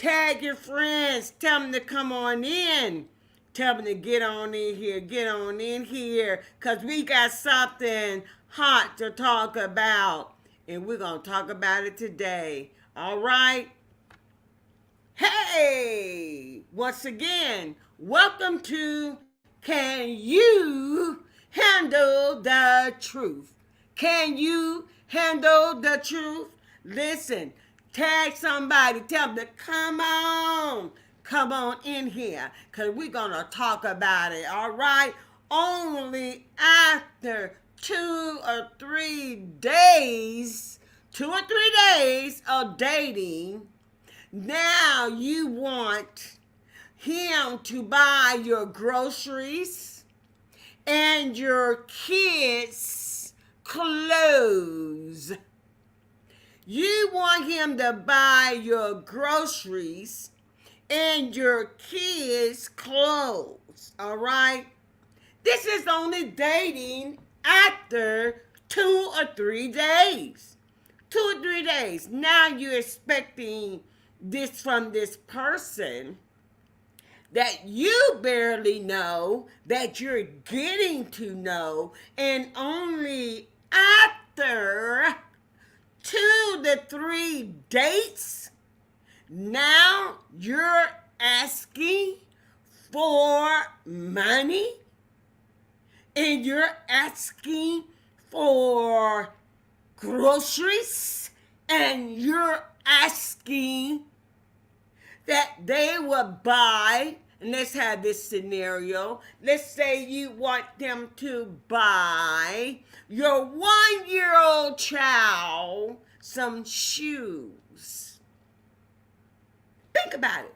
Tag your friends. Tell them to come on in. Tell them to get on in here. Get on in here. Because we got something hot to talk about. And we're going to talk about it today. All right? Hey! Once again, welcome to Can You Handle the Truth? Can you handle the truth? Listen, tag somebody, tell them to come on in here, because we're going to talk about it, all right? Only after 2 or 3 days of dating, now you want him to buy your groceries and your kids' clothes. You want him to buy your groceries and your kids' clothes, all right? This is only dating after 2 or 3 days. 2 or 3 days. Now you're expecting this from this person that you barely know, that you're getting to know, and only after 2 to 3 dates, now you're asking for money and you're asking for groceries and you're asking that they will buy, and let's have this scenario. Let's say you want them to buy your 1-year-old child some shoes. Think about it.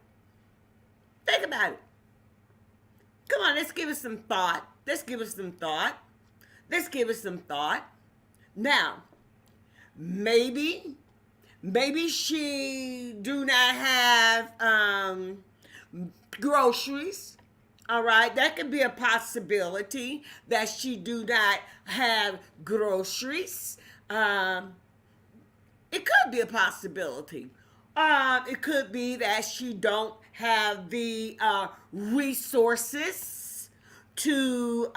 Think about it. Come on, let's give it some thought. Let's give it some thought. Let's give it some thought. Now, maybe she do not have groceries. All right, that could be a possibility that she do not have groceries. It could be a possibility. It could be that she don't have the resources to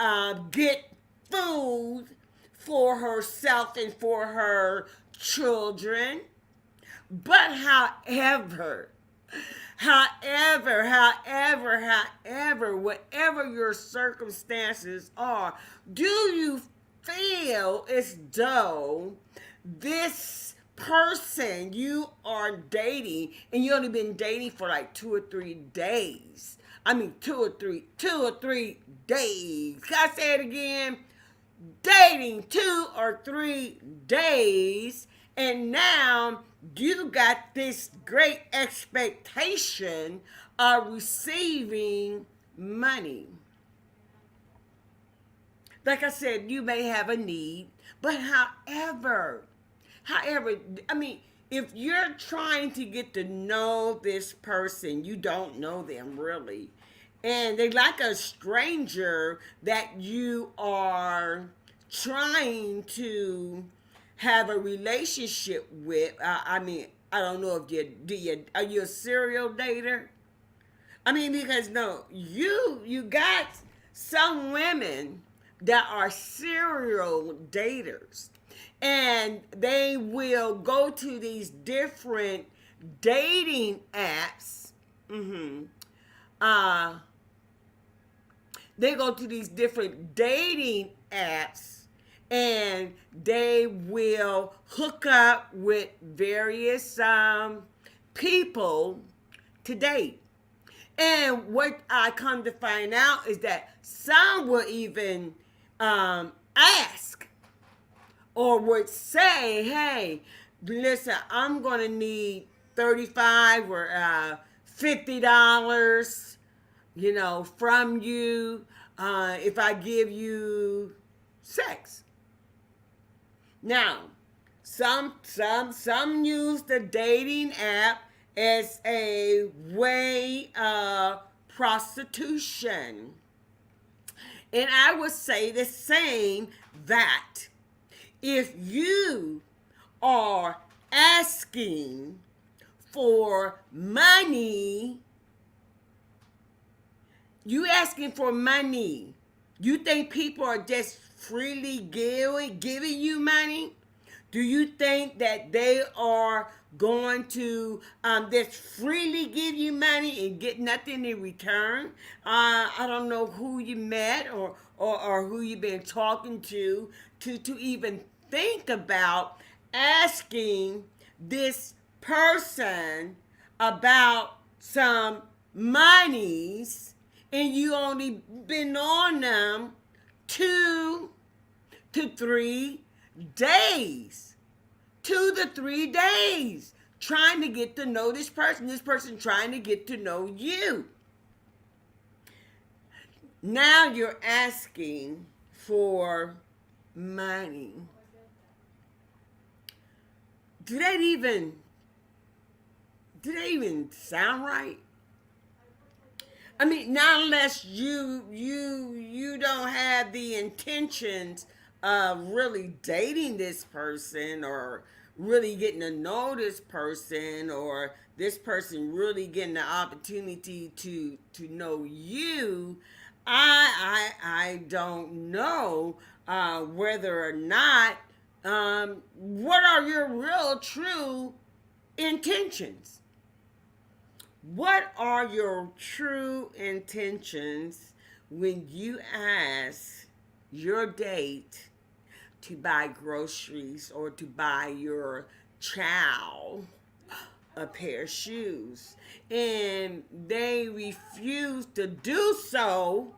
get food for herself and for her children. But however, whatever your circumstances are, do you feel as though this person you are dating, and you only been dating for like 2 or 3 days? I mean, 2 or 3 days. Can I say it again? Dating 2 or 3 days, and now you got this great expectation of receiving money. Like I said, you may have a need, but however, I mean, if you're trying to get to know this person, you don't know them really, and they like a stranger that you are trying to have a relationship with. I mean, I don't know if are you a serial dater? I mean, because no, you got some women that are serial daters, and they will go to these different dating apps. Uh, they go to these different dating apps, and they will hook up with various people to date. And what I come to find out is that some will even ask or would say, hey, listen, I'm going to need $35 or $50, from you if I give you sex. Now, some use the dating app as a way of prostitution. And I would say the same, that if you are asking for money. You asking for money. You think people are just freely giving you money? Do you think that they are going to just freely give you money and get nothing in return? I don't know who you met or who you've been talking to even think about asking this person about some monies, and you only been on them 2 to 3 days. 2 to 3 days trying to get to know this person trying to get to know you. Now you're asking for money. Do that even sound right? I mean, not unless you don't have the intentions of really dating this person or really getting to know this person, or this person really getting the opportunity to know you. I don't know whether or not what are your real true intentions. What are your true intentions when you ask your date to buy groceries or to buy your child a pair of shoes and they refuse to do so?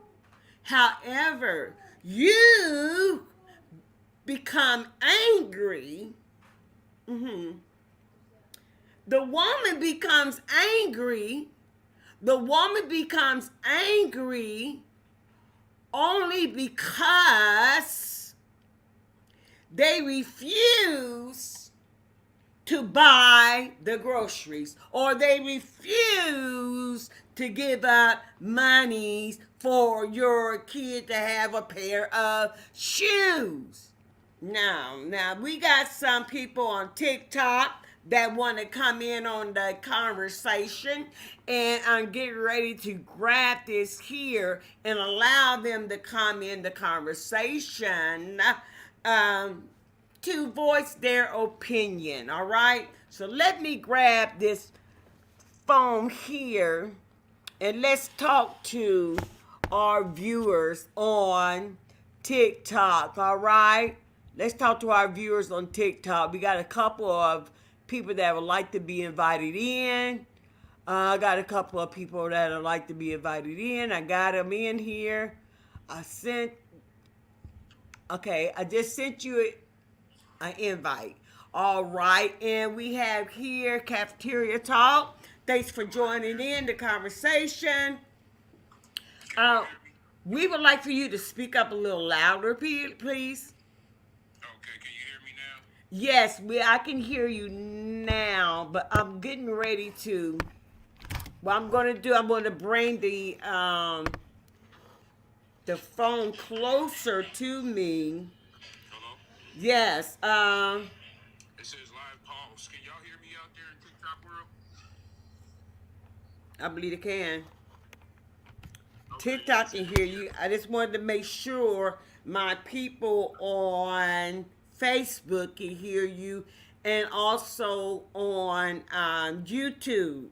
However, you become angry. The woman becomes angry. The woman becomes angry only because they refuse to buy the groceries, or they refuse to give up monies for your kid to have a pair of shoes. Now we got some people on TikTok that want to come in on the conversation, and I'm getting ready to grab this here and allow them to come in the conversation to voice their opinion. All right, so let me grab this phone here and let's talk to our viewers on TikTok. All right, let's talk to our viewers on TikTok. We got a couple of people that would like to be invited in. I got a couple of people that would like to be invited in. I got them in here. I just sent you an invite. All right, and we have here Cafeteria Talk. Thanks for joining in the conversation. We would like for you to speak up a little louder, please. Okay, can you hear me now? Yes, I can hear you now, but I'm getting ready to. What I'm going to bring the phone closer to me. Hello? Yes. It says live pause. Can y'all hear me out there in TikTok world? I believe it can. Okay, yeah, it TikTok says can hear you. I just wanted to make sure my people on Facebook can hear you, and also on YouTube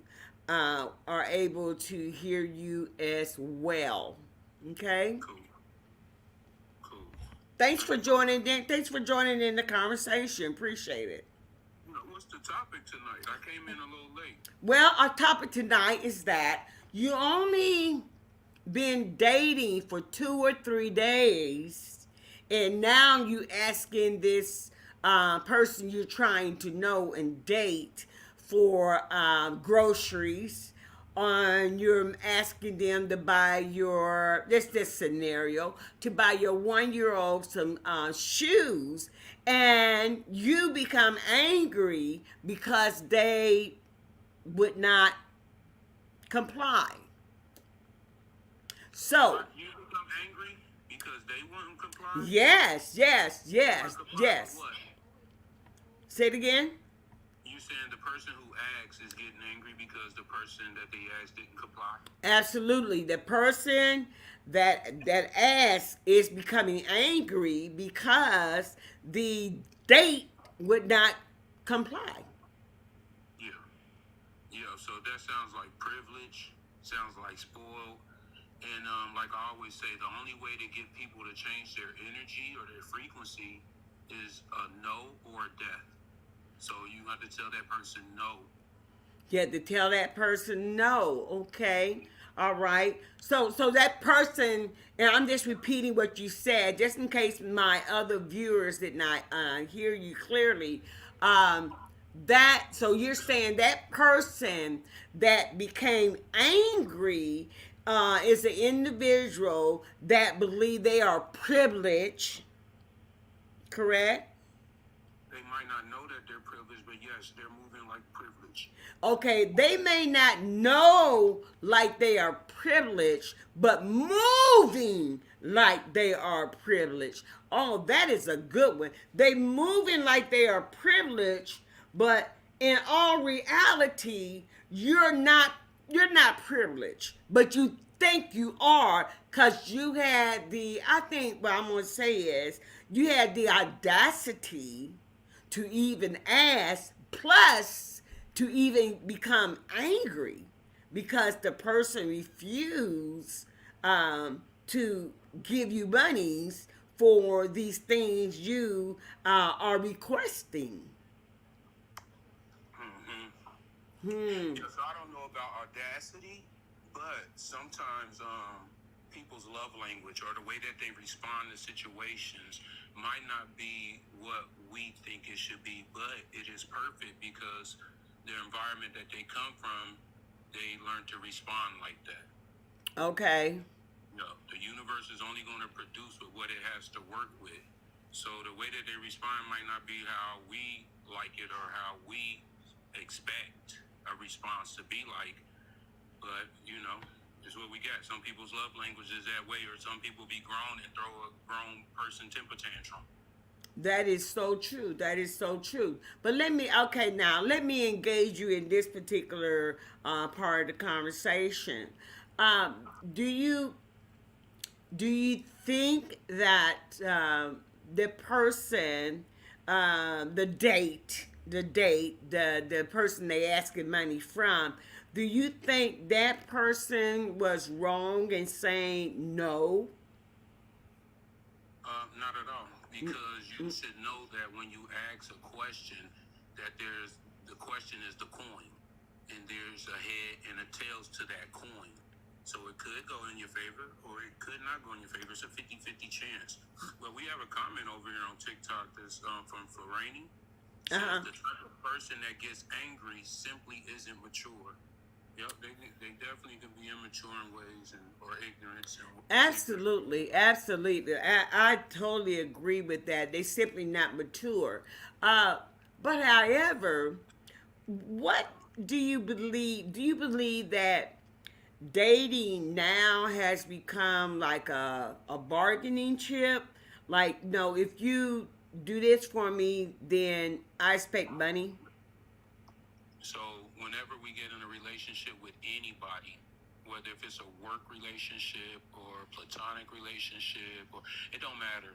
are able to hear you as well. Okay. cool. Cool. Thanks for joining in. Thanks for joining in the conversation. Appreciate it. What's the topic tonight? I came in a little late. Well, our topic tonight is that you only been dating for 2 or 3 days, and now you asking this person you're trying to know and date for groceries. You're asking them to buy this scenario, to buy your 1-year-old some shoes, and you become angry because they would not comply. So, You become angry because they wouldn't comply? yes. Comply with what? Say it again. You you saying the person who asks is getting angry because the person that they asked didn't comply? Absolutely. The person that asks is becoming angry because the date would not comply. Yeah. Yeah. So that sounds like privilege. Sounds like spoiled. And like I always say, the only way to get people to change their energy or their frequency is a no or a death. So you have to tell that person no. You had to tell that person no. Okay. All right. So that person, and I'm just repeating what you said, just in case my other viewers did not hear you clearly. Um, that so you're saying that person that became angry is an individual that believe they are privileged, correct? They might not know that they're privileged, but yes, they're moving like privilege. Okay, they may not know like they are privileged, but moving like they are privileged. Oh, that is a good one. They moving like they are privileged, but in all reality, you're not privileged, but you think you are because you had the I think what I'm gonna say is you had the audacity to even ask, plus to even become angry because the person refused to give you monies for these things you are requesting. Mm-hmm. Hmm. Yeah, so I don't know about audacity, but sometimes people's love language or the way that they respond to situations might not be what we think it should be, but it is perfect because the environment that they come from, they learn to respond like that. Okay. No, the universe is only going to produce with what it has to work with. So the way that they respond might not be how we like it or how we expect a response to be like, but it's what we got. Some people's love language is that way, or some people be grown and throw a grown person temper tantrum. That is so true. That is so true. But okay, now let me engage you in this particular part of the conversation. Um, do you do you think that the person, the person they asking money from, do you think that person was wrong in saying no? Not at all, because you should know that when you ask a question, that the question is the coin, and there's a head and a tails to that coin. So it could go in your favor or it could not go in your favor. It's a 50-50 chance. But we have a comment over here on TikTok that's from Ferrani. Says Uh-huh. the type of person that gets angry simply isn't mature. Yep, they definitely can be immature in ways or ignorance. Absolutely, absolutely. I totally agree with that. They simply not mature. Uh, but however, what do you believe? Do you believe that dating now has become like a bargaining chip? Like, no, if you do this for me, then I expect money. So whenever we get in a relationship with anybody, whether if it's a work relationship or a platonic relationship, or it don't matter.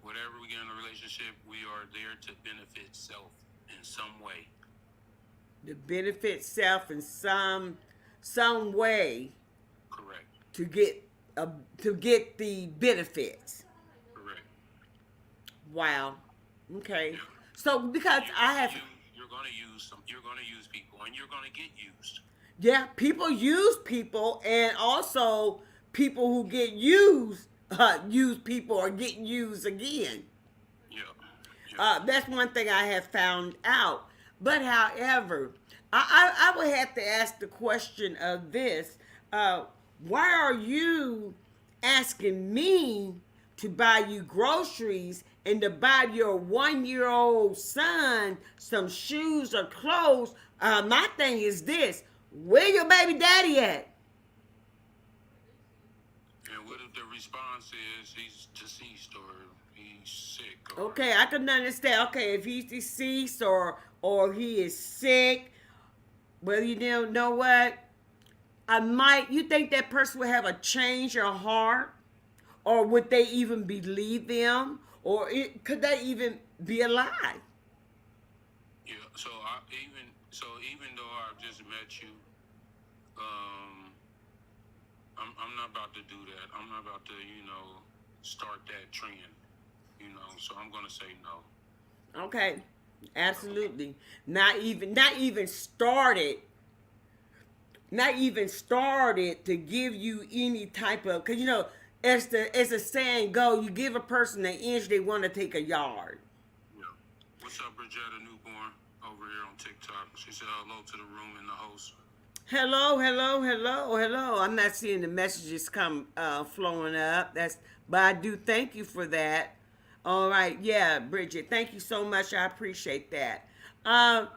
Whatever we get in a relationship, we are there to benefit self in some way. To benefit self in some way Correct. to get a, to get the benefits. Correct. Wow. Okay. Yeah. So And because I have you're gonna use some. You're gonna use people, and you're gonna get used. yeah, people use people, and also people who get used use people or get used again. Yeah. Yeah. That's one thing I have found out. But however, I would have to ask the question of this: uh, why are you asking me to buy you groceries and to buy your 1 year old son some shoes or clothes? My thing is this: where your baby daddy at? And what if the response is he's deceased or he's sick or Okay, I can understand. Okay, if he's deceased or he is sick. Well, you know what? You think that person would have a change of heart? Or would they even believe them? Or could they even be alive? Yeah. Even though I've just met you, um, I'm not about to do that. I'm not about to start that trend. So I'm gonna say no. Okay, absolutely. Not even started. Not even started to give you any type of, because as the saying go, you give a person an inch, they want to take a yard. Yeah. What's up, Bridgetta Newborn over here on TikTok? She said hello to the room and the host. Hello, hello, hello, hello. I'm not seeing the messages come flowing up. But I do thank you for that. All right, yeah, Bridget, thank you so much. I appreciate that. Um,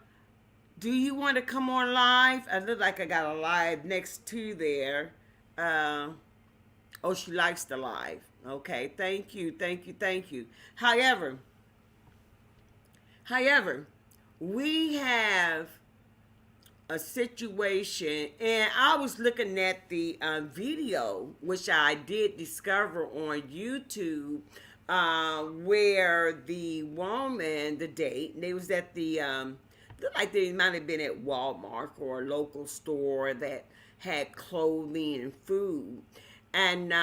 do you want to come on live? I look like I got a live next to there. Uh, oh, she likes the live. Okay, thank you, thank you, thank you. However, we have a situation, and I was looking at the video, which I did discover on YouTube, where the woman, the date, they was at the looked like they might have been at Walmart or a local store that had clothing and food, and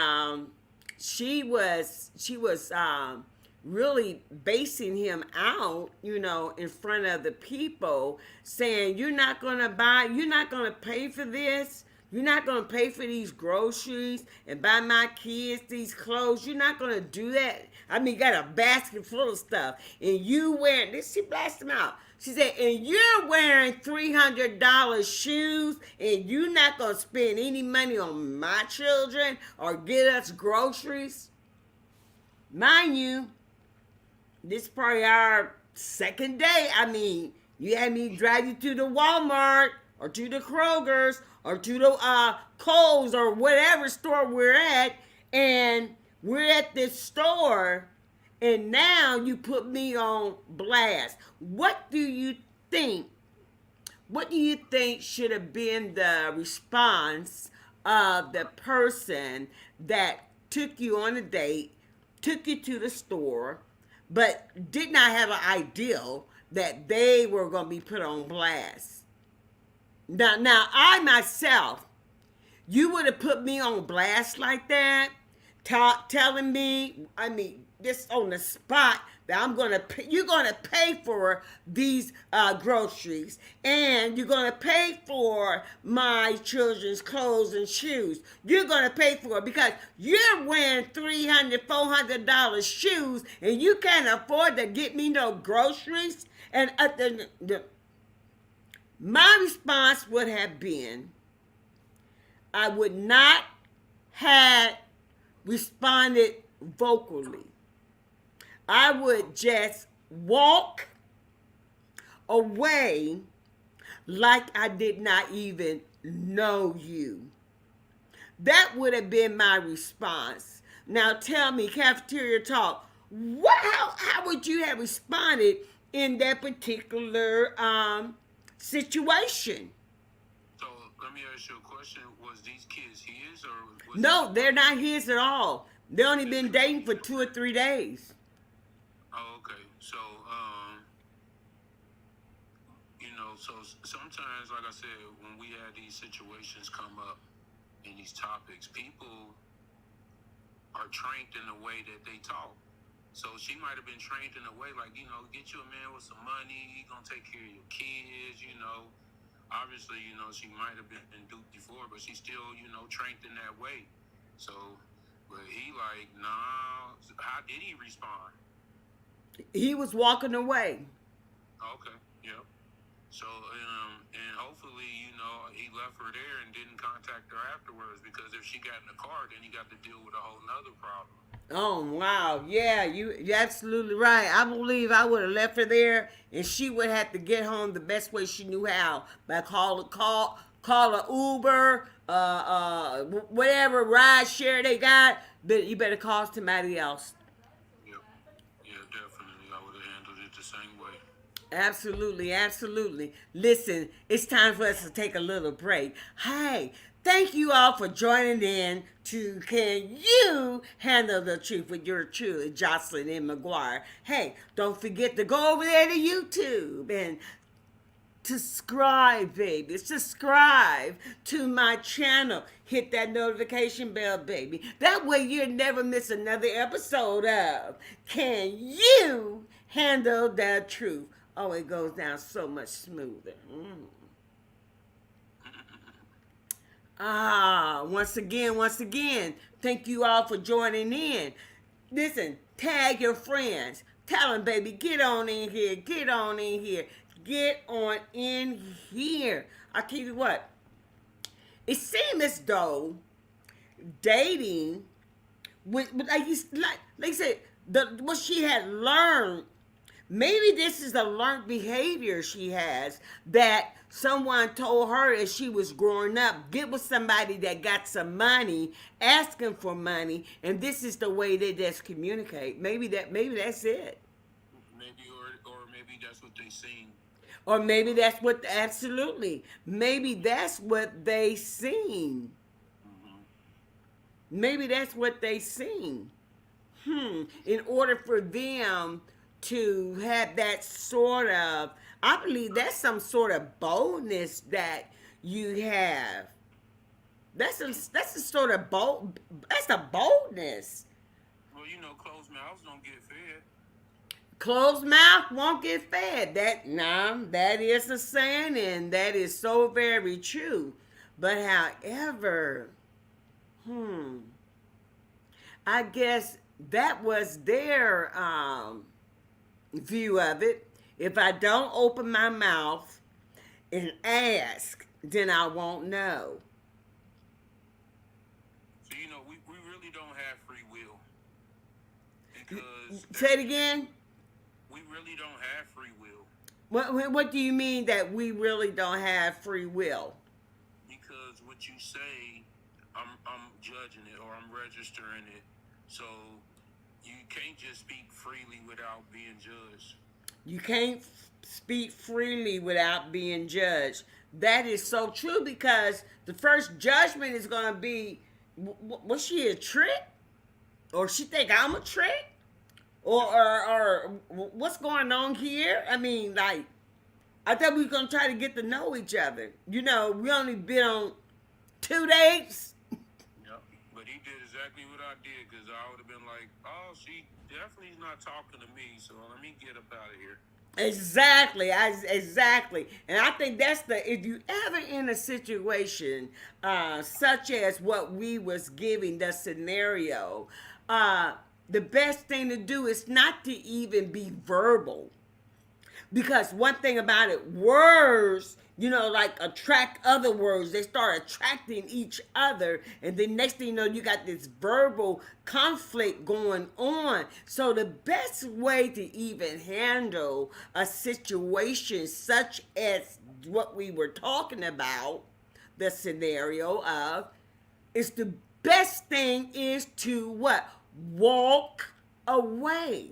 she was really basing him out, in front of the people, saying, you're not gonna pay for this. You're not gonna pay for these groceries and buy my kids these clothes. You're not gonna do that. I mean, got a basket full of stuff, and you wearing this. She blasted him out. She said, and you're wearing $300 shoes, and you're not gonna spend any money on my children or get us groceries. Mind you, this is probably our second day. I mean, you had me drive you to the Walmart or to the Kroger's or to the Kohl's or whatever store we're at, and we're at this store, and now you put me on blast. Think? What do you think should have been the response of the person that took you on a date, took you to the store, but did not have an idea that they were going to be put on blast? Now, I myself, you would have put me on blast like that, telling me, I mean, this on the spot, that you're gonna pay for these groceries, and you're gonna pay for my children's clothes and shoes. You're gonna pay for it because you're wearing $300, $400 shoes, and you can't afford to get me no groceries. And my response would have been, I would not have responded vocally. I would just walk away like I did not even know you. That would have been my response. Now tell me, Cafeteria Talk, how would you have responded in that particular situation? So let me ask you a question: was these kids his or was No, they're not his at all. They only been dating for 2 or 3 days. Oh, okay. So, sometimes, like I said, when we had these situations come up in these topics, people are trained in the way that they talk. So she might have been trained in a way like, get you a man with some money, he gonna take care of your kids. Obviously, she might have been duped before, but she's still, trained in that way. So, but he like, nah. How did he respond? He was walking away. Okay, yep. So, and hopefully, he left her there and didn't contact her afterwards, because if she got in the car, then he got to deal with a whole nother problem. Oh wow, yeah, you're absolutely right. I believe I would have left her there, and she would have to get home the best way she knew how, by call a Uber, whatever ride share they got. But you better call somebody else. Yep. Yeah, definitely. I would have handled it the same way. Absolutely, absolutely. Listen, it's time for us to take a little break. Hey, thank you all for joining in to Can You Handle the Truth with your truly Jocelyn M. McGuire. Hey, don't forget to go over there to YouTube and subscribe, baby. Subscribe to my channel. Hit that notification bell, baby. That way you'll never miss another episode of Can You Handle the Truth? Oh, it goes down so much smoother. Once again, thank you all for joining in. Listen, tag your friends. Tell them, baby, get on in here. Get on in here. Get on in here. I tell you what, it seems as though dating, like you said, what she had learned. Maybe this is a learned behavior she has that someone told her as she was growing up. Get with somebody that got some money, asking for money, and this is the way they just communicate. Maybe that's it. Maybe, or maybe that's what they seen. Or maybe that's what, absolutely. Maybe that's what they seen. Mm-hmm. Maybe that's what they seen. In order for them to have that sort of, I believe that's some sort of boldness that you have. That's a sort of bold, that's a boldness. Well, closed mouths don't get fed. Closed mouth won't get fed. That is a saying, and that is so very true. But however, I guess that was their view of it. If I don't open my mouth and ask, then I won't know. So we really don't have free will. Because Say it again. we really don't have free will. What do you mean that we really don't have free will? Because what you say, I'm judging it or I'm registering it. So you can't just speak freely without being judged. You can't speak freely without being judged. That is so true because the first judgment is going to be, was she a trick? Or she think I'm a trick? Or what's going on here? I mean, like, I thought we were going to try to get to know each other. We only been on 2 dates. Yep. But he did exactly what I did because I would have been like, oh, she definitely is not talking to me, so let me get up out of here. Exactly. And I think that's if you ever in a situation such as what we was giving the scenario, the best thing to do is not to even be verbal. Because one thing about it, words, like attract other words. They start attracting each other. And then next thing you know, you got this verbal conflict going on. So the best way to even handle a situation such as what we were talking about, the scenario of, is the best thing is to what? Walk away.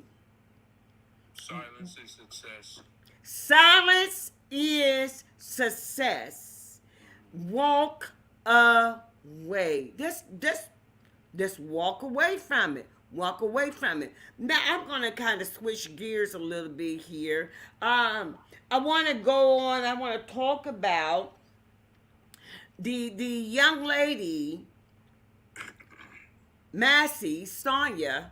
Silence is success. Silence is success. Walk away. Just walk away from it. Walk away from it. Now I'm gonna kind of switch gears a little bit here. I want to go on. I want to talk about the young lady, Sonia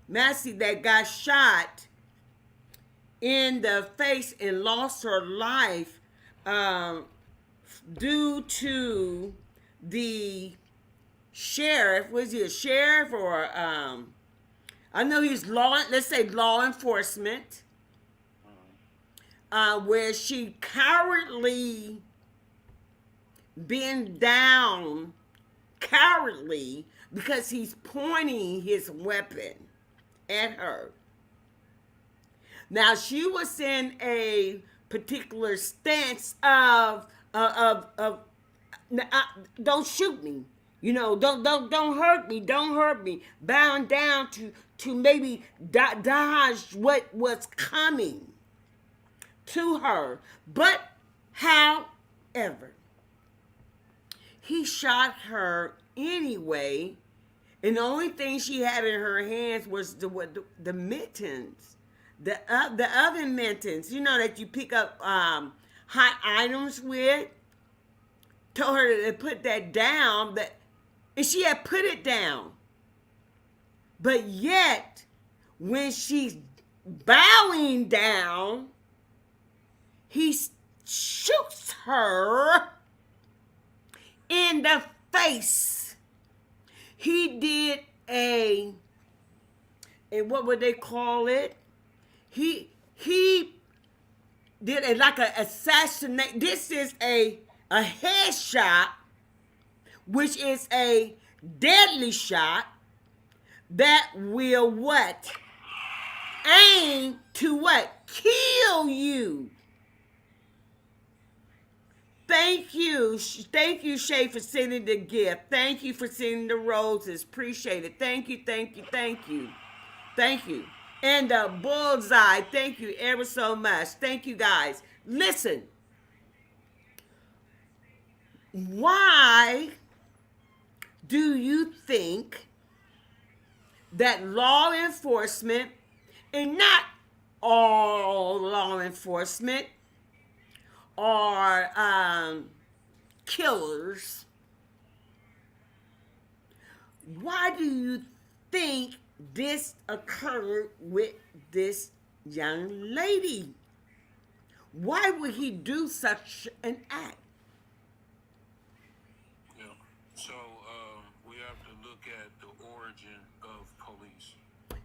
Massey, that got shot in the face and lost her life due to the sheriff. Was he a sheriff or I know he's let's say law enforcement, where she cowardly bent down cowardly because he's pointing his weapon at her. Now she was in a particular stance of don't shoot me, don't hurt me, bound down to maybe dodge what was coming. to her. But, however, he shot her anyway, and the only thing she had in her hands was the mittens, the oven mittens. You know that you pick up hot items with. Told her to put that down, and she had put it down. But yet, when she's bowing down, he shoots her in the face. He did a what would they call it? He did like an assassinate. This is a headshot, which is a deadly shot that will what? Aim to what? Kill you. Thank you, Shay, for sending the gift. Thank you for sending the roses. Appreciate it. Thank you, thank you, thank you. Thank you. And the bullseye, thank you ever so much. Thank you, guys. Listen, why do you think that law enforcement, and not all law enforcement, are killers? Why do you think this occurred with this young lady? Why would he do such an act? Yeah. So we have to look at the origin of police.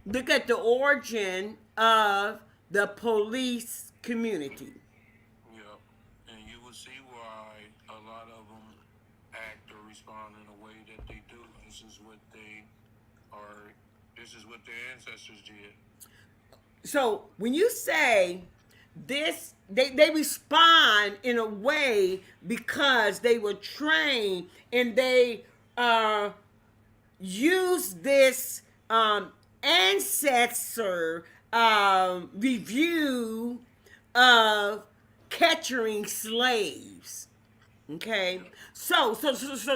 Look at the origin of the police community. Yeah. And you will see why a lot of them act or respond in a way that they do. This is what their ancestors did. So when you say this, they respond in a way because they were trained, and they use this ancestor review of capturing slaves. Okay, so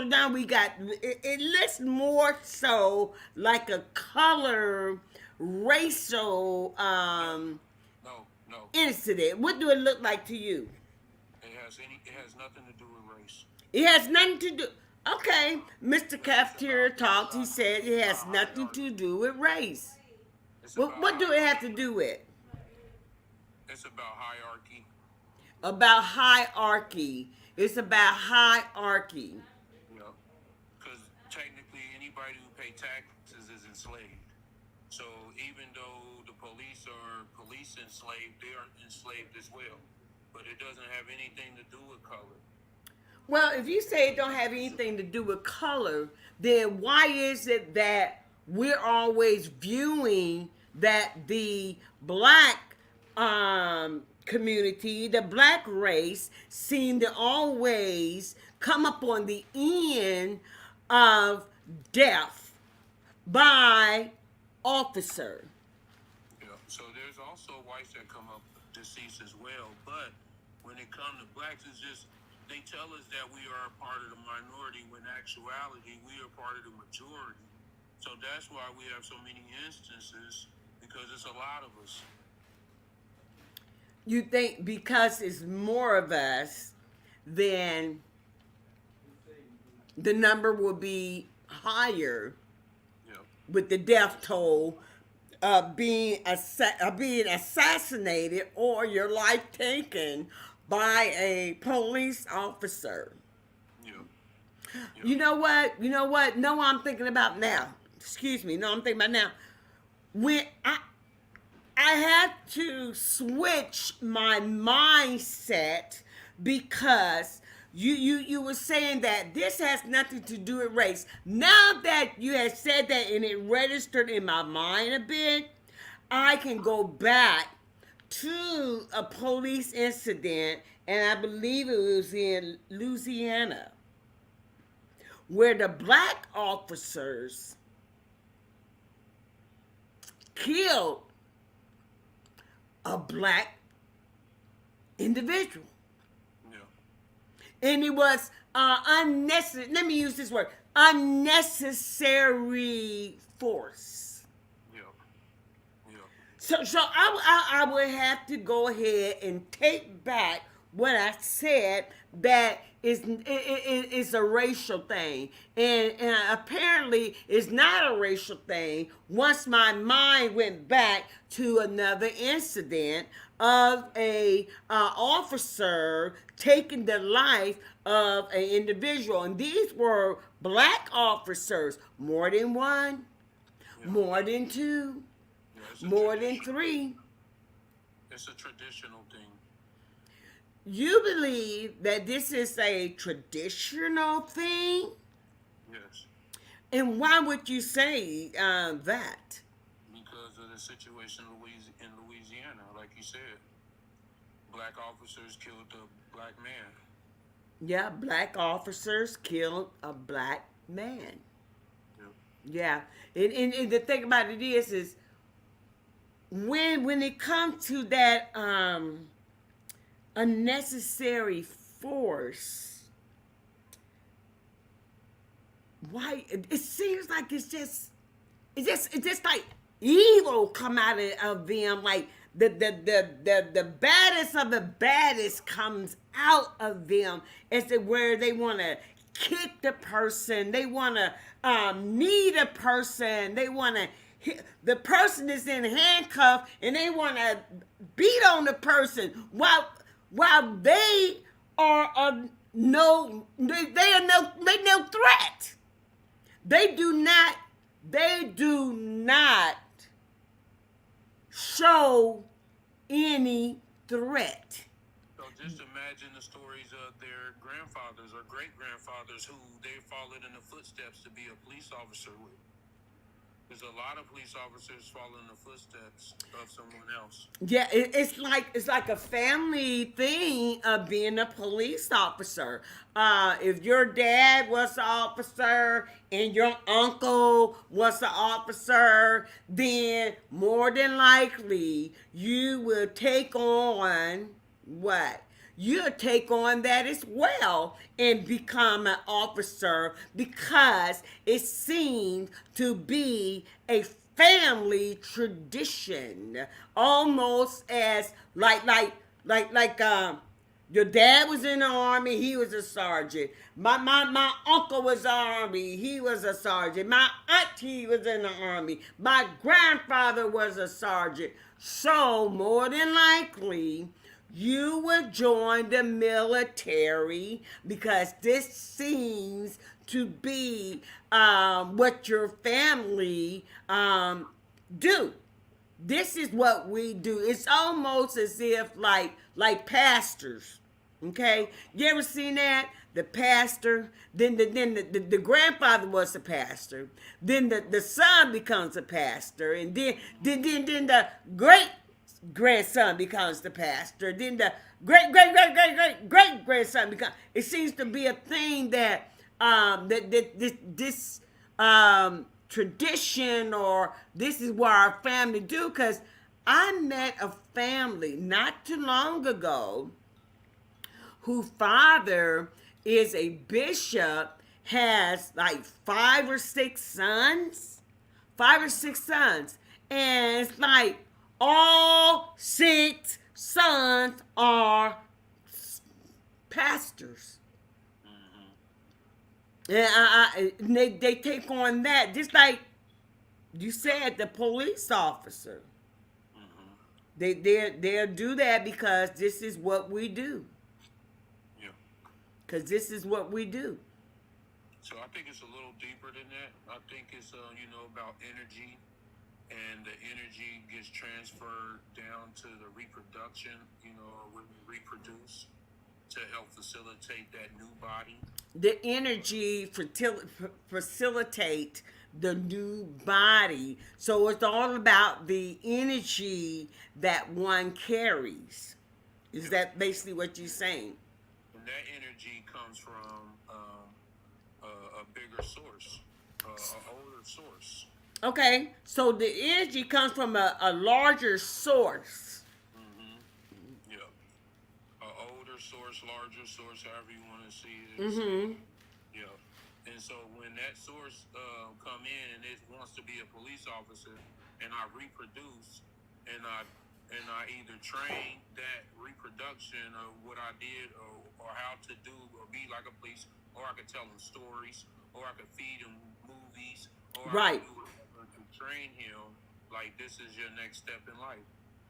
now we got it looks more so like a color racial No. incident. What do it look like to you? It has nothing to do with race. It has nothing to do. Okay, Mr. Cafeteria talked. He said it has nothing to do with race. What do it have to do with? It's about hierarchy. About hierarchy. It's about hierarchy. Yeah. Because technically, anybody who pays taxes is enslaved. So even though the police are police enslaved, they are enslaved as well. But it doesn't have anything to do with color. Well, if you say it don't have anything to do with color, then why is it that we're always viewing that the black community, the black race, seem to always come up on the end of death by officer? Yeah. So there's also whites that come up deceased as well. But when it comes to blacks, it's just they tell us that we are a part of the minority when actuality we are part of the majority. So that's why we have so many instances, because it's a lot of us. You think because it's more of us, then the number will be higher Yeah. with the death toll being assassinated or your life taken by a police officer. Yeah. You know what? No, I'm thinking about now. Excuse me. No, I'm thinking about now. When I had to switch my mindset because you were saying that this has nothing to do with race. Now that you had said that and it registered in my mind a bit, I can go back to a police incident, and I believe it was in Louisiana, where the black officers killed a black individual. Yeah. And it was unnecessary. Let me use this word: unnecessary force. Yeah. Yeah. So I would have to go ahead and take back what I said that is a racial thing, and apparently it's not a racial thing. Once my mind went back to another incident of a officer taking the life of an individual, and these were black officers, more than one, Yeah. more than two, Yeah. It's a more than tradition. three. It's a traditional thing. You believe that this is a traditional thing? Yes. And why would you say that? Because of the situation in Louisiana, like you said, black officers killed a black man. Yeah, black officers killed a black man. Yeah. Yeah, and the thing about it is when it comes to that unnecessary force, why it seems like it's just like evil come out of them, like the baddest of the baddest comes out of them, as to where they want to kick the person, they want to knee the person, they want to the person is in handcuff and they want to beat on the person while they are they no threat. They do not show any threat. So just imagine the stories of their grandfathers or great grandfathers who they followed in the footsteps to be a police officer with. There's a lot of police officers following the footsteps of someone else. Yeah, it's like a family thing of being a police officer. If your dad was an officer and your uncle was an officer, then more than likely you will take on what? You'll take on that as well and become an officer, because it seems to be a family tradition, almost as your dad was in the army, he was a sergeant. My uncle was army, he was a sergeant. My auntie was in the army, my grandfather was a sergeant. So more than likely you would join the military, because this seems to be what your family do. This is what we do. It's almost as if like pastors. Okay, you ever seen that? The pastor, then the grandfather was a pastor, then the son becomes a pastor, and then the great grandson becomes the pastor, then the great grandson becomes. It seems to be a thing that this tradition, or this is what our family do. Because I met a family not too long ago whose father is a bishop, has like five or six sons, and it's like all six sons are pastors. And they take on that, just like you said, the police officer. They'll do that because this is what we do. Yeah. Because this is what we do. So I think it's a little deeper than that. I think it's about energy, and the energy gets transferred down to the reproduction. When we reproduce, to help facilitate that new body. The energy facilitate the new body. So it's all about the energy that one carries. Is that basically what you're saying? And that energy comes from a bigger source, an older source. Okay, so the energy comes from a larger source. Mm-hmm. Yeah. larger source, however you want to see it and say it. Mm-hmm. Yeah. And so when that source come in and it wants to be a police officer, and I reproduce, and I either train that reproduction of what I did, or how to do or be like a police, or I could tell him stories, or I could feed him movies, or I could Right. do whatever to train him like this is your next step in life.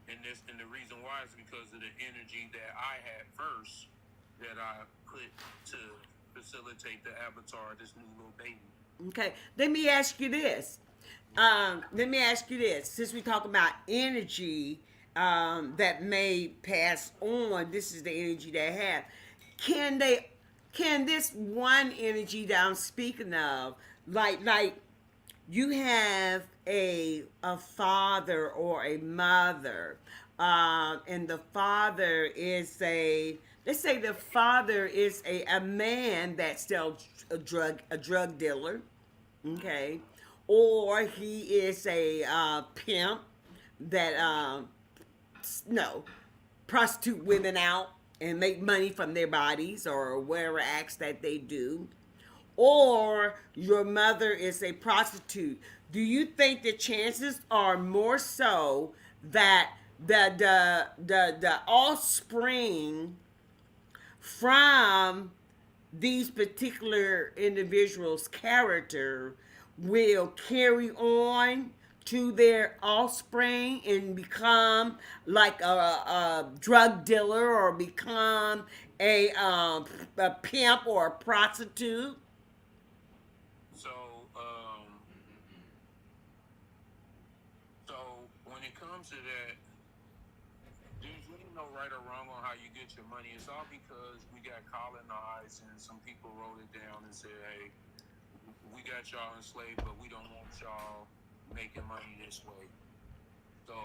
And the reason why is because of the energy that I had first that I put to facilitate the avatar of this new little baby. Okay. Let me ask you this. Let me ask you this. Since we talk about energy that may pass on, this is the energy they have. Can they? Can this one energy that I'm speaking of, like you have a father or a mother, and the father is a, let's say the father is a man that sells a drug dealer, okay, or he is a pimp that no prostitute women out and make money from their bodies or whatever acts that they do, or your mother is a prostitute. Do you think the chances are more so that the offspring from these particular individuals' character will carry on to their offspring and become like a drug dealer or become a pimp or a prostitute? So, um, so when it comes to that, there's really no right or wrong on how you get your money. It's all because we got colonized and some people wrote it down and said, hey, we got y'all enslaved, but we don't want y'all making money this way. So,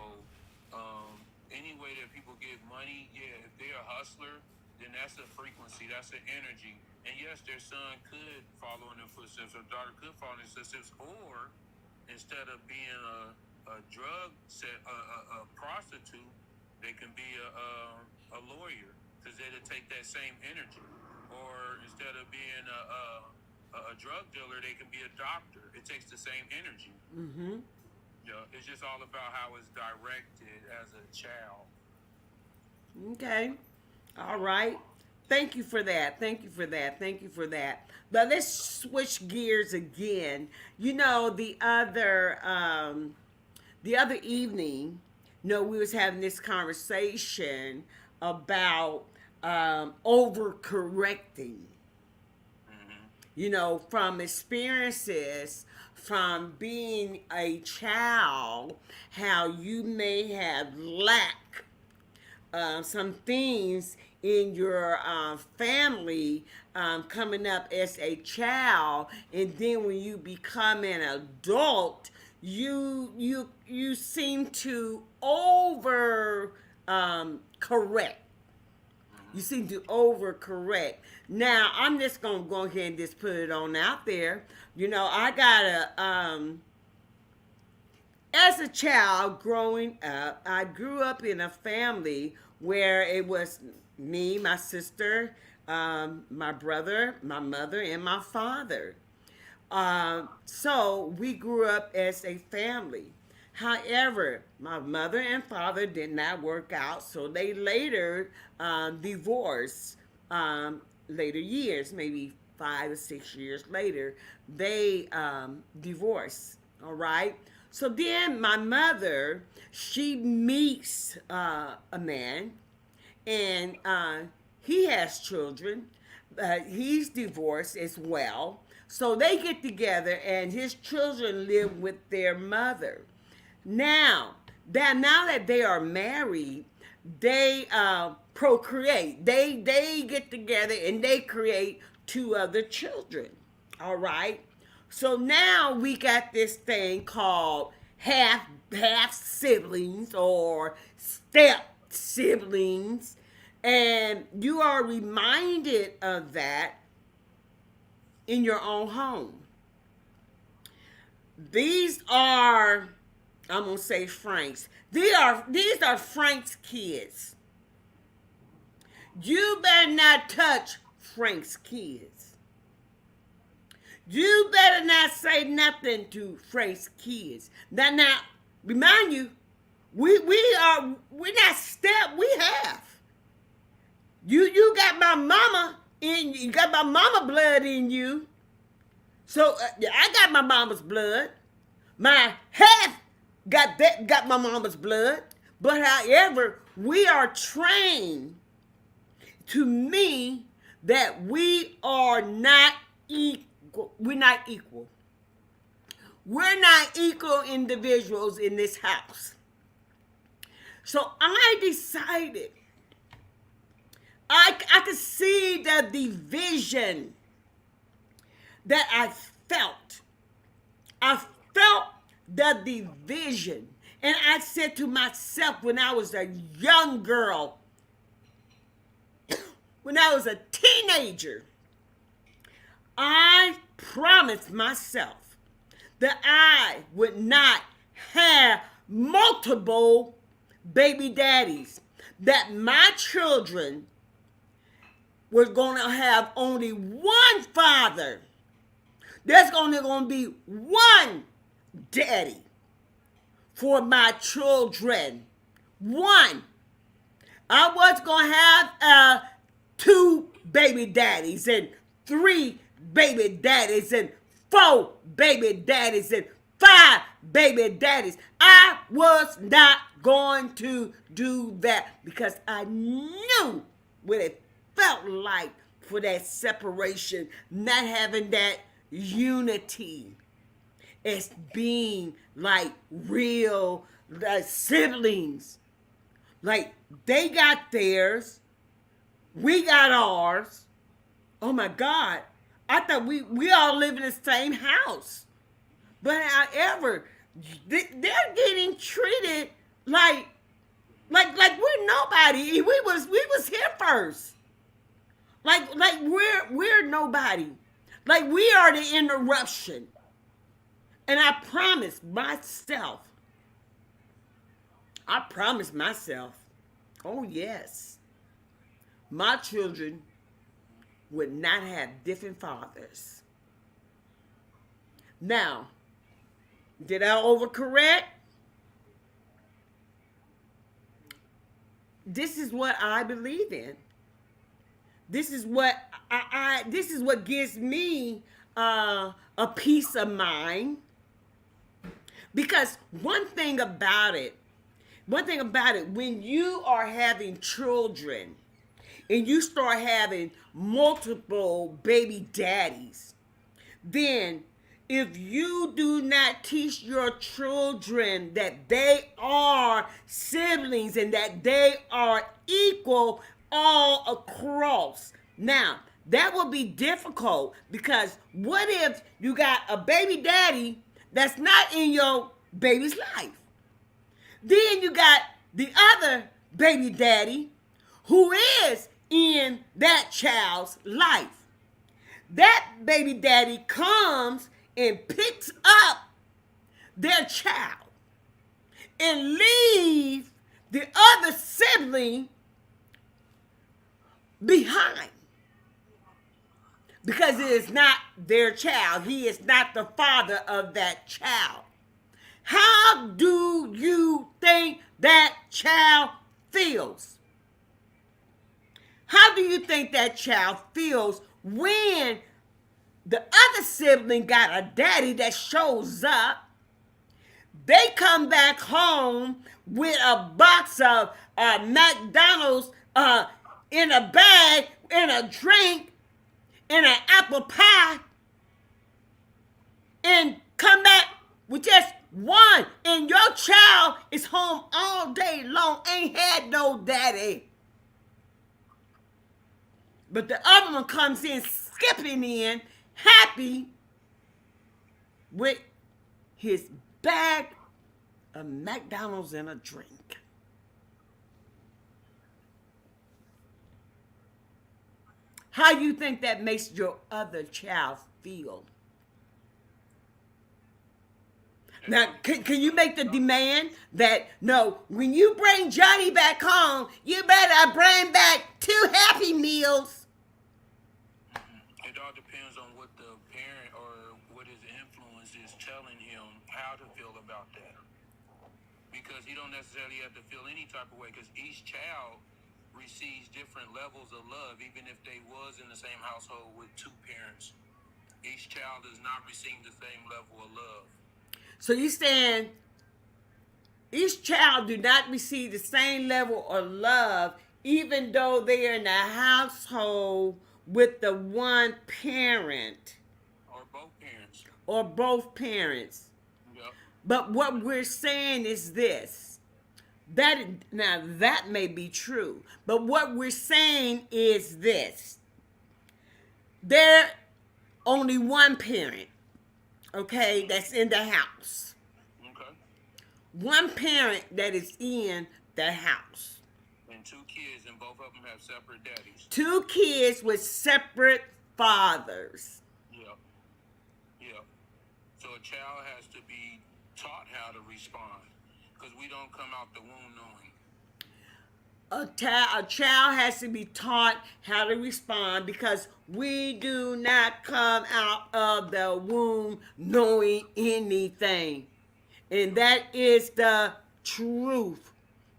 any way that people get money, yeah, if they're a hustler, then that's a frequency, that's an energy. And yes, their son could follow in their footsteps, or daughter could follow in their footsteps, or instead of being a drug set, a prostitute, they can be a lawyer because they'll take that same energy. Or instead of being a drug dealer, they can be a doctor. It takes the same energy. Mm-hmm. Yeah, it's just all about how it's directed as a child. Okay. All right. Thank you for that. Thank you for that. Thank you for that. But let's switch gears again. You know, the other evening, we was having this conversation about overcorrecting. Mm-hmm. From experiences from being a child, how you may have lacked some things in your family coming up as a child, and then when you become an adult, you seem to over correct. You seem to overcorrect. Now I'm just gonna go ahead and just put it on out there. I got as a child growing up, I grew up in a family where it was me, my sister, my brother, my mother, and my father. So we grew up as a family. However, my mother and father did not work out, so they later divorced. Later years, maybe 5 or 6 years later, they divorced. All right. So then my mother, she meets a man, and he has children. He's divorced as well. So they get together, and his children live with their mother. Now that they are married, they procreate. They get together and they create two other children. All right. So now we got this thing called half siblings or step siblings, and you are reminded of that in your own home. These are, I'm gonna say Frank's. These are Frank's kids. You better not touch Frank's kids. You better not say nothing to Frank's kids. Now, remind you, we're not step. We have. You got my mama in you. Got my mama blood in you. So I got my mama's blood. My half got my mama's blood. But however, we are trained to me that we are not equal. We're not equal. We're not equal individuals in this house. So I decided I could see the division that I felt. I felt the division. And I said to myself when I was a young girl, when I was a teenager, I promised myself that I would not have multiple baby daddies, that my children were going to have only one father. There's only going to be one daddy for my children. One. I was going to have 2 baby daddies and 3 baby daddies and 4 baby daddies and 5 baby daddies. I was not going to do that because I knew what it felt like for that separation, not having that unity as being like real siblings. Like they got theirs, we got ours. Oh my God. I thought we all live in the same house. But however, they're getting treated like we're nobody. We was here first. Like we're nobody. Like we are the interruption. And I promised myself, oh yes, my children would not have different fathers. Now, did I overcorrect? This is what I believe in. This is what this is what gives me a peace of mind. Because one thing about it, when you are having children and you start having multiple baby daddies, then if you do not teach your children that they are siblings and that they are equal all across, now that will be difficult because what if you got a baby daddy that's not in your baby's life? Then you got the other baby daddy who is in that child's life. That baby daddy comes and picks up their child and leave the other sibling behind because it is not their child. He is not the father of that child. How do you think that child feels? How do you think that child feels when the other sibling got a daddy that shows up? They come back home with a box of McDonald's in a bag, in a drink, in an apple pie, and come back with just one. And your child is home all day long, ain't had no daddy. But the other one comes in, skipping in, happy with his bag of McDonald's and a drink. How you think that makes your other child feel? Now, can you make the demand that, no, when you bring Johnny back home, you better bring back two Happy Meals. It all depends on what the parent or what his influence is telling him how to feel about that. Because he don't necessarily have to feel any type of way. Because each child receives different levels of love, even if they was in the same household with two parents. Each child does not receive the same level of love. So you saying each child do not receive the same level of love, even though they are in a household with the one parent Or both parents. or both parents. Yep. But what we're saying is this. That now that may be true, but what we're saying is this. There only one parent, okay, that's in the house. Okay. One parent that is in the house. And two kids, and both of them have separate daddies. Two kids with separate fathers. Yep. Yep. So a child has to be taught how to respond, because we don't come out the womb knowing. A child has to be taught how to respond because we do not come out of the womb knowing anything. And that is the truth.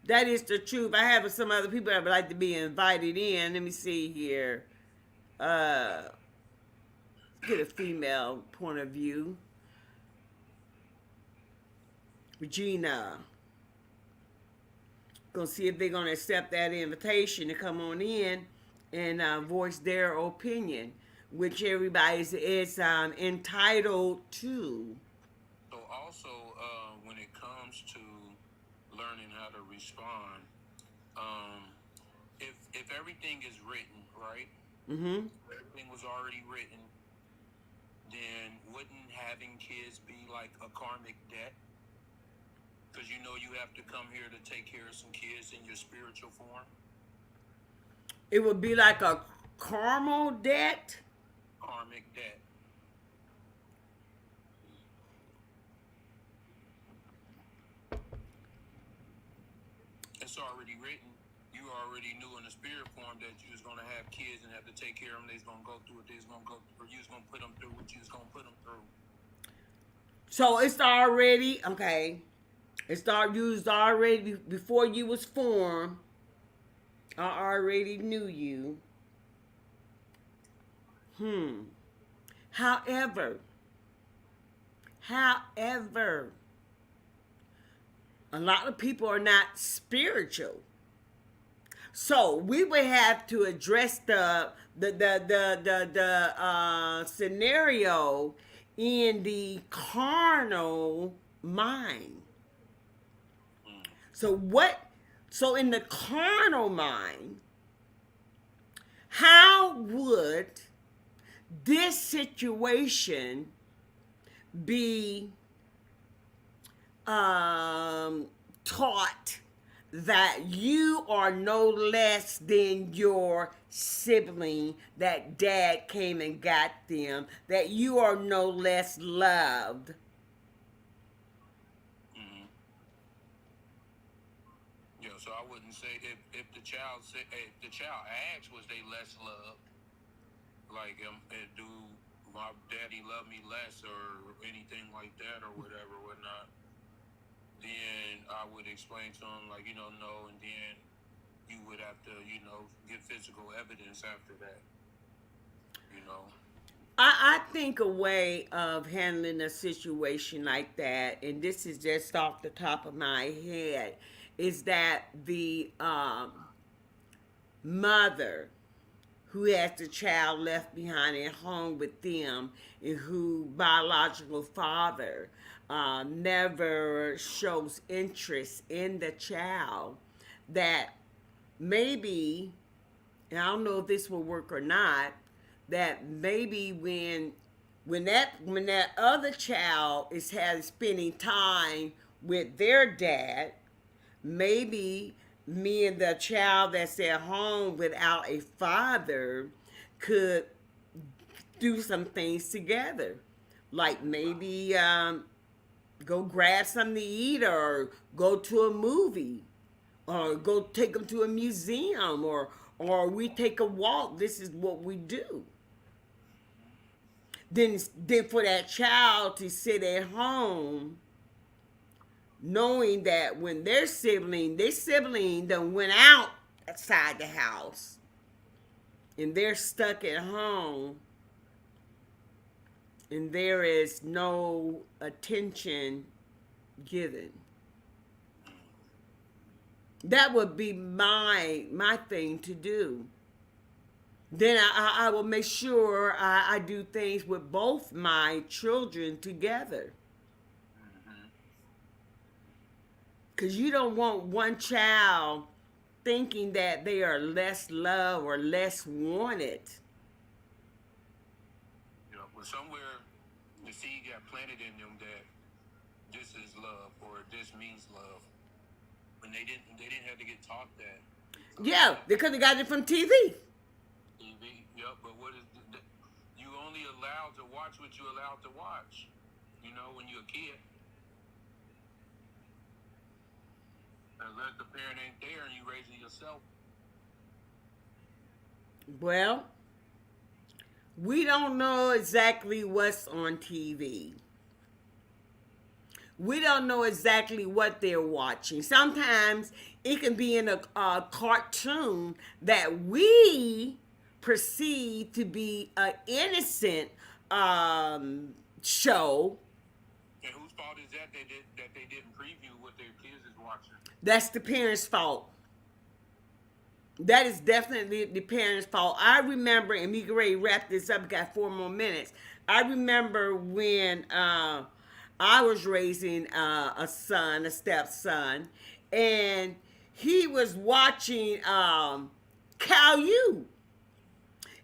That is the truth. I have some other people that would like to be invited in. Let me see here. Get a female point of view. Regina. Gonna see if they're gonna accept that invitation to come on in and voice their opinion, which everybody is entitled to. So also, when it comes to learning how to respond, if everything is written, right? Mm-hmm. If everything was already written, then wouldn't having kids be like a karmic debt? Because you know you have to come here to take care of some kids in your spiritual form. It would be like a caramel debt. Karmic debt. It's already written. You already knew in the spirit form that you was gonna have kids and have to take care of them. They's gonna go through what they's gonna go through. You was gonna put them through what you was gonna put them through. So it's already okay. It's used already before you was formed. I already knew you. However, a lot of people are not spiritual. So we would have to address the scenario in the carnal mind. So in the carnal mind, how would this situation be taught that you are no less than your sibling, that dad came and got them, that you are no less loved? Yeah, so I wouldn't say if the child asks, was they less loved? Like, do my daddy love me less or anything like that or whatever, whatnot? Then I would explain to him, like, no, and then you would have to, give physical evidence after that, I think a way of handling a situation like that, and this is just off the top of my head, is that the mother who has the child left behind at home with them and who biological father never shows interest in the child, that maybe, and I don't know if this will work or not, that maybe when that other child is spending time with their dad, maybe me and the child that's at home without a father could do some things together, like maybe go grab something to eat or go to a movie or go take them to a museum or or we take a walk. This is what we do. Then for that child to sit at home knowing that when their sibling done went outside the house and they're stuck at home and there is no attention given. That would be my thing to do. Then I will make sure I do things with both my children together. Because you don't want one child thinking that they are less loved or less wanted. You know, but somewhere the seed got planted in them that this is love or this means love. When they didn't have to get taught that. Yeah, they could have got it from TV. TV, yep. But what is you only allowed to watch what you allowed to watch? You know, when you're a kid. Unless the parent ain't there and you raising yourself. Well, we don't know exactly what's on TV. We don't know exactly what they're watching. Sometimes it can be in a cartoon that we perceive to be an innocent show. And whose fault is that they didn't preview what their kids is watching? That's the parents' fault. That is definitely the parents' fault. I remember, and we can already wrap this up. We got 4 more minutes. I remember when I was raising a stepson, and he was watching Cal U,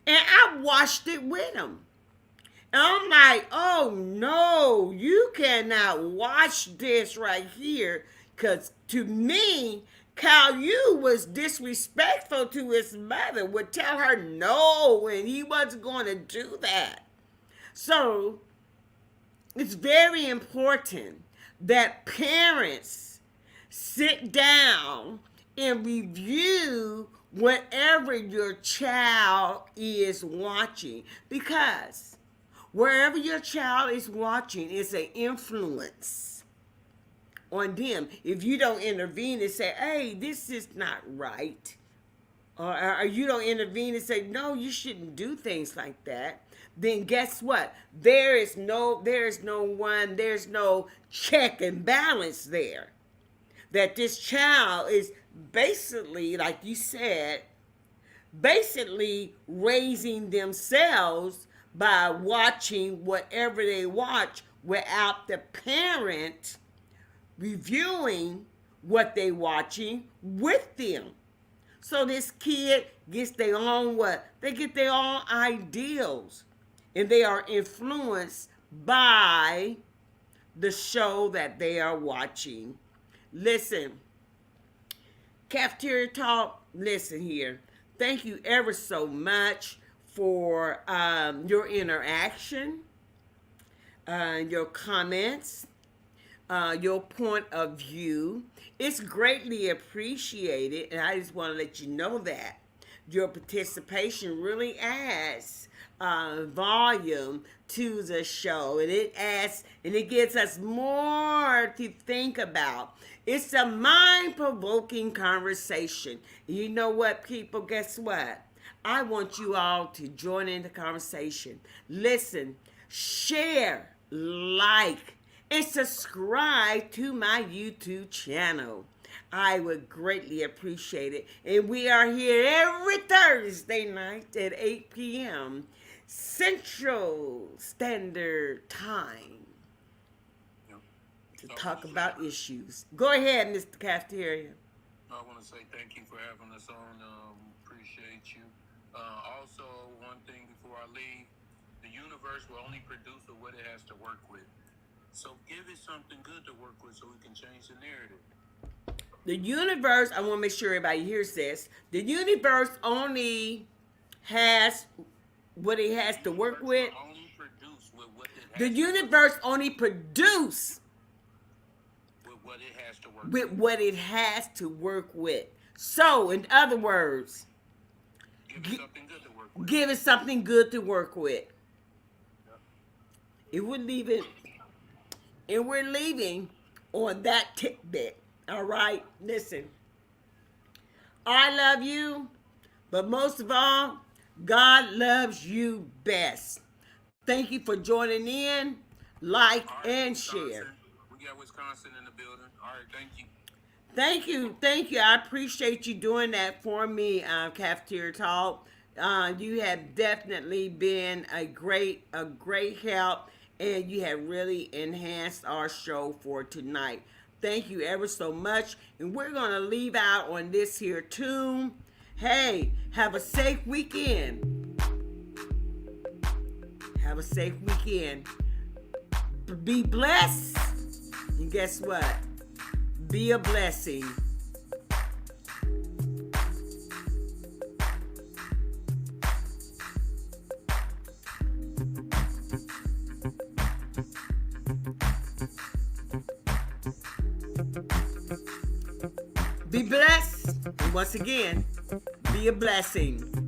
and I watched it with him. And I'm like, oh no, you cannot watch this right here. Because to me, Cal Yu was disrespectful to his mother, would tell her no, and he wasn't going to do that. So it's very important that parents sit down and review whatever your child is watching, because wherever your child is watching is an influence on them. If you don't intervene and say, hey, this is not right, or you don't intervene and say, no, you shouldn't do things like that, then guess what? There's no check and balance there. That this child is basically, like you said, basically raising themselves by watching whatever they watch without the parent reviewing what they watching with them. So this kid gets their own what? They get their own ideals. And they are influenced by the show that they are watching. Listen, Cafeteria Talk, listen here. Thank you ever so much for your interaction, your comments, your point of view. It's greatly appreciated, and I just want to let you know that your participation really adds volume to the show, and it adds, and it gives us more to think about. It's a mind-provoking conversation. You know what, people? Guess what? I want you all to join in the conversation. Listen, share, like, and subscribe to my YouTube channel. I would greatly appreciate it. And we are here every Thursday night at 8 p.m. Central Standard Time to talk about issues. Go ahead, Mr. Cafeteria. I want to say thank you for having us on. Appreciate you. Also, one thing before I leave, the universe will only produce what it has to work with. So give it something good to work with so we can change the narrative. The universe, I want to make sure everybody hears this. The universe only has what it has to work with. The universe only produce with what it has to work with. So, in other words, Give it something good to work with. Give it something good to work with. Yep. It would leave it, and we're leaving on that tidbit. All right, listen. I love you, but most of all, God loves you best. Thank you for joining in. Like All right, and Wisconsin. share. We got Wisconsin in the building. All right, thank you. Thank you, thank you. I appreciate you doing that for me, Cafeteria Talk. You have definitely been a great help, and you have really enhanced our show for tonight. Thank you ever so much, and we're gonna leave out on this here tune. Hey, have a safe weekend. Have a safe weekend. Be blessed, and guess what? Be a blessing. Be blessed. And once again, be a blessing.